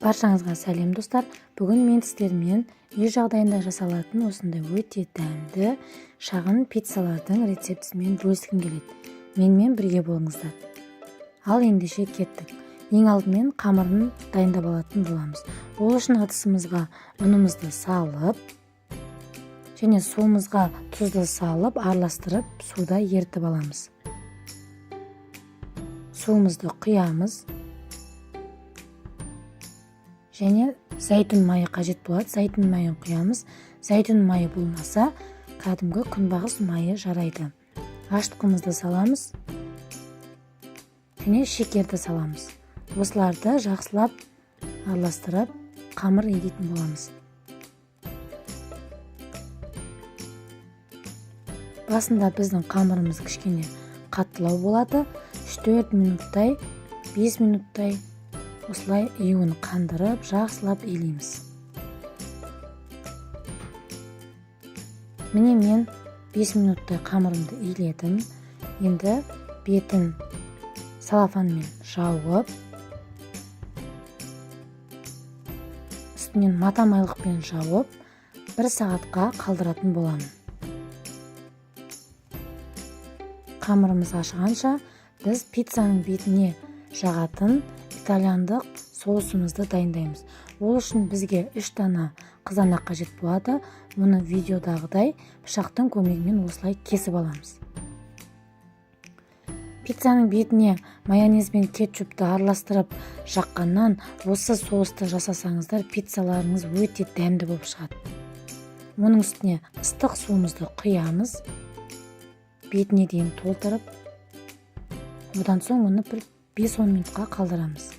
Баршаңызға сәлем достар. Бүгін мен сіздермен үй жағдайында жасалатын осындай өте дәмді шағын пиццалардың рецептісімен бөліскім келеді. Менімен бірге болыңыздар. Ал ендеше кеттік. Ең алдымен қамырын дайындап алатын боламыз. Ол үшін ыдысымызға ұнымызды салып, және суымызға тұзды салып, араластырып, суда ерітіп аламыз. Суымызды құямыз. Және зәйтүн майы қажет болады. Зәйтүн майын құямыз. Зәйтүн майы болмаса, кәдімгі күнбағыс майы жарайды. Аштығымызды саламыз. Және шекерді саламыз. Осыларды жақсылап араластырып, қамыр егетін боламыз. Басында біздің қамырымыз кішкене қаттылау болады. 3-4 минуттай, 5 минуттай осылай июін қандырып, жақсылап илейміз. Міне мен 5 минуттай қамырымды иледім. Енді бетін салафанмен жауып, үстінен мата майлықпен жауып, 1 сағатқа қалдыратын боламын. Қамырымыз ашығанша біз пиццаның бетіне жағатын итальяндық соусымызды дайындаймыз. Ол үшін бізге 3 дана қызанақ қажет болады. Оны видеодағыдай пышақтың көмегімен осылай кесіп аламыз. Пиццаның бетіне майонез бен кетчупты араластырып жаққаннан осы соусты жасасаңыздар, пиццаларыңыз өте дәмді болып шығады. Оның үстіне ыстық суымызды құямыз. Бетіне дейін толтырып, одан соң оны 5-10 минутқа қалдырамыз.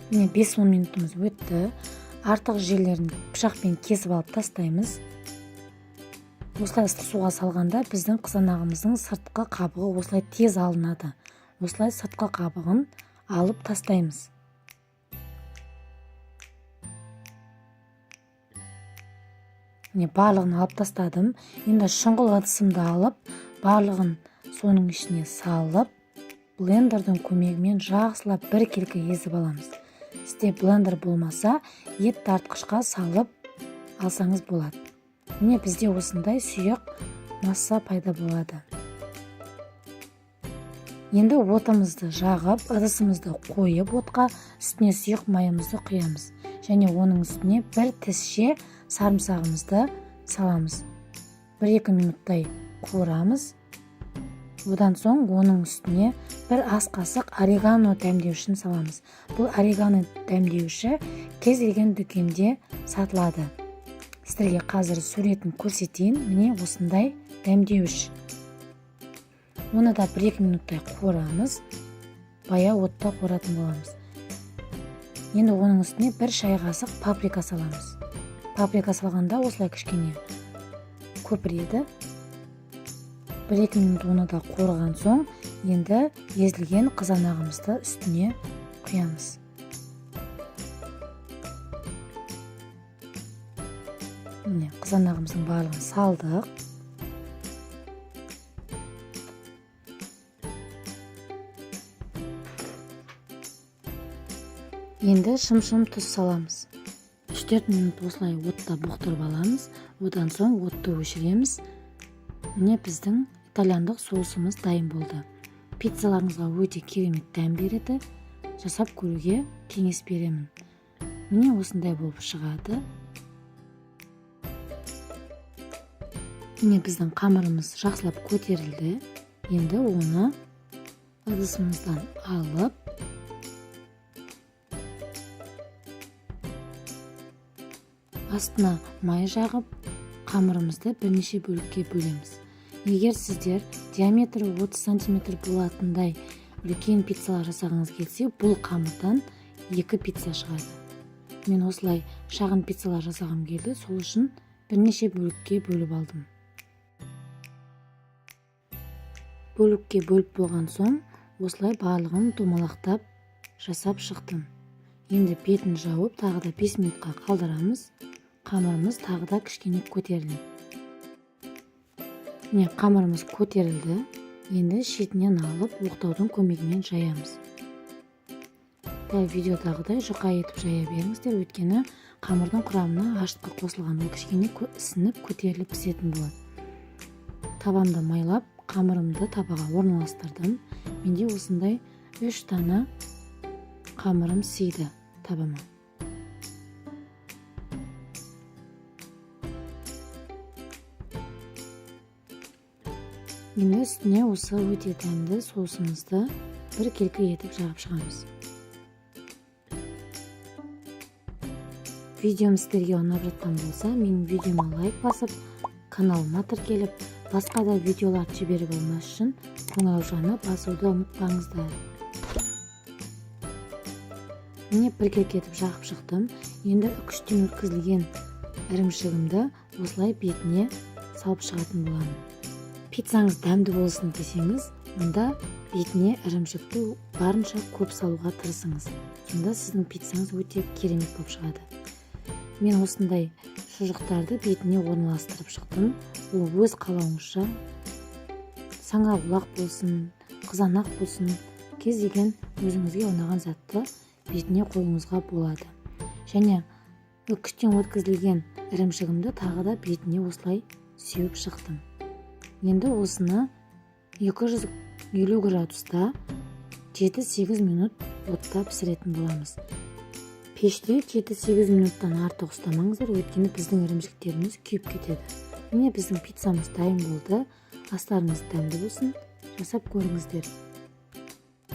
Міне 5-10 минутымыз өтті. Артық жерлерін пышақпен кесіп алып тастаймыз. Осылай ыстық суға салғанда біздің қызанағымыздың сыртқы қабығы осылай тез алынады. Осылай сыртқы қабығын алып тастаймыз. Міне барлығын алып тастадым. Енді шұңғыл ыдысымды алып, барлығын соның ішіне салып, блендердің көмегімен жақсылап біркелкі езіп аламыз. Сізде блендер болмаса, ет тартқышқа салып алсаңыз болады. Міне бізде осындай сұйық масса пайда болады. Енді отымызды жағып, ыдысымызды қойып отқа, үстіне сұйық майымызды құямыз. Және оның үстіне 1 тісше сарымсағымызды саламыз. 1-2 минуттай қуырамыз. Одан соң оның үстіне 1 ас қасық орегано дәмдеушін саламыз. Бұл орегано дәмдеуші кез келген дүкенде сатылады. Сіздерге қазір суретін көрсетейін. Міне осындай дәмдеуш. Оны да 1-2 минуттай қуырамыз. Баяу отта қуыратын боламыз. Енді оның үстіне 1 шай қасық паприка саламыз. Паприка салғанда осылай кішкене көпіреді. 1-2 минут оны да қуырған соң, енді езілген қызанағымызды үстіне құямыз. Міне қызанағымыздың барлығын салдық. Енді шым-шым тұз саламыз. 3-4 минут осылай отта бұқтырып аламыз. Одан соң отты өшіреміз. Міне біздің итальяндық соусымыз дайын болды. Пиццаларыңызға өте керемет дәм береді. Жасап көруге кеңес беремін. Міне осындай болып шығады. Міне біздің қамырымыз жақсылап көтерілді. Енді оны ыдысымыздан алып, астына май жағып, қамырымызды бірнеше бөлікке бөлеміз. Егер сіздер диаметрі 30 см болатындай үлкен пиццалар жасағыңыз келсе, бұл қамырдан 2 пицца шығады. Мен осылай шағын пиццалар жасағым келді, сол үшін бірнеше бөлікке бөліп алдым. Бөлікке бөліп болған соң, осылай барлығын домалақтап жасап шықтым. Енді бетін жауып, тағы да 5 минутқа қалдырамыз. Қамырымыз тағы да кішкене көтеріледі. Міне қамырымыз көтерілді. Енді шетінен алып оқтаудың көмегімен жаямыз. дәл видеодағыдай жұқа етіп жая беріңіздер, өйткені қамырдың құрамына ашытқы қосылған, ол кішкене ісініп көтеріліп пісетін болады. Табамды майлап, қамырымды табаға орналастырдым. Менде осындай 3 дана қамырым сыйды табама. Енді үстіне осы өте дәмді соусымызды бір келкі етіп жағып шығамыз. Видеом сіздерге ұнап жатқан болса, менің видеома лайк басып, каналыма тіркеліп, басқа да видеоларды жіберіп алмас үшін қоңыраушаны басуды ұмытпаңыздар. Міне бір келкі етіп жағып шықтым. Енді үкіштен өткізілген ірімшігімді осылай бетіне салып шығатын боламын. Пиццаңыз дәмді болсын десеңіз, онда бетіне ірімшікті барынша көп салуға тырысыңыз. Сонда сіздің пиццаңыз өте керемет болып шығады. Мен осындай шұжықтарды бетіне орналастырып шықтым. Ол өз қалауыңызша, саңырауқұлақ болсын, қызанақ болсын, кез келген өзіңізге ұнаған затты бетіне қоюыңызға болады. Және үкіштен өткізілген ірімшігімді тағы да бетіне осылай сеуіп шықтым. Енді осыны 250 градуста 7-8 минут отта пісіретін боламыз. Пеште 7-8 минуттан артық ұстамаңыздар, өйткені біздің ірімшіктеріміз күйіп кетеді. Міне біздің пиццамыз дайын болды. Астарыңыз дәмді болсын, жасап көріңіздер.